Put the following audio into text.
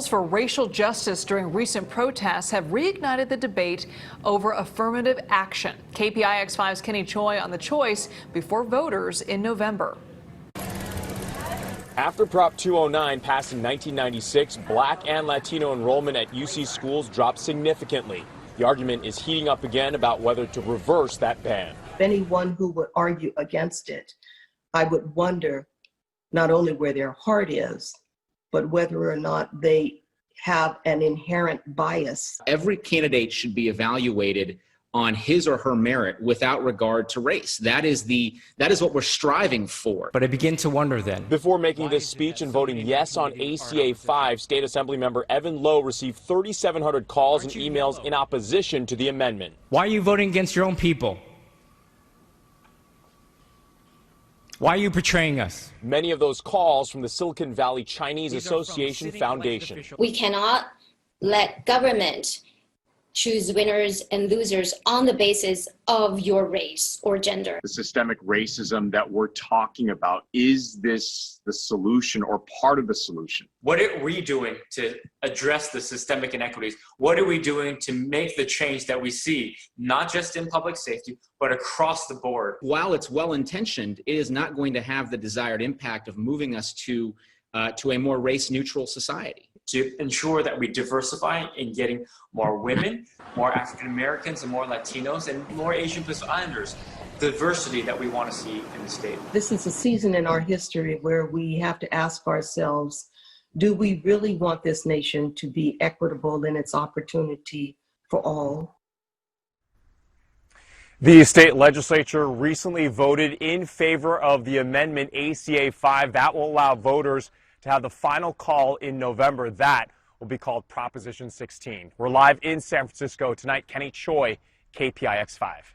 Calls for racial justice during recent protests have reignited the debate over affirmative action. KPIX5's Kenny Choi on the choice before voters in November. After Prop 209 passed in 1996, Black and Latino enrollment at UC schools dropped significantly. The argument is heating up again about whether to reverse that ban. Anyone who would argue against it, I would wonder not only where their heart is, but whether or not they have an inherent bias. Every candidate should be evaluated on his or her merit without regard to race. That is what we're striving for. But I begin to wonder then. Before making this speech and voting yes on ACA 5, State Assembly member Evan Lowe received 3,700 calls and emails in opposition to the amendment. Why are you voting against your own people? Why are you betraying us? Many of those calls from the Silicon Valley Chinese Association Foundation. We cannot let government choose winners and losers on the basis of your race or gender. The systemic racism that we're talking about, is this the solution or part of the solution? What are we doing to address the systemic inequities? What are we doing to make the change that we see, not just in public safety, but across the board? While it's well-intentioned, it is not going to have the desired impact of moving us to a more race-neutral society. To ensure that we diversify in getting more women, more African Americans, and more Latinos, and more Asian Pacific Islanders. Diversity that we want to see in the state. This is a season in our history where we have to ask ourselves, do we really want this nation to be equitable in its opportunity for all? The state legislature recently voted in favor of the amendment ACA 5 that will allow voters to have the final call in November. That will be called Proposition 16. We're live in San Francisco tonight. Kenny Choi, KPIX 5.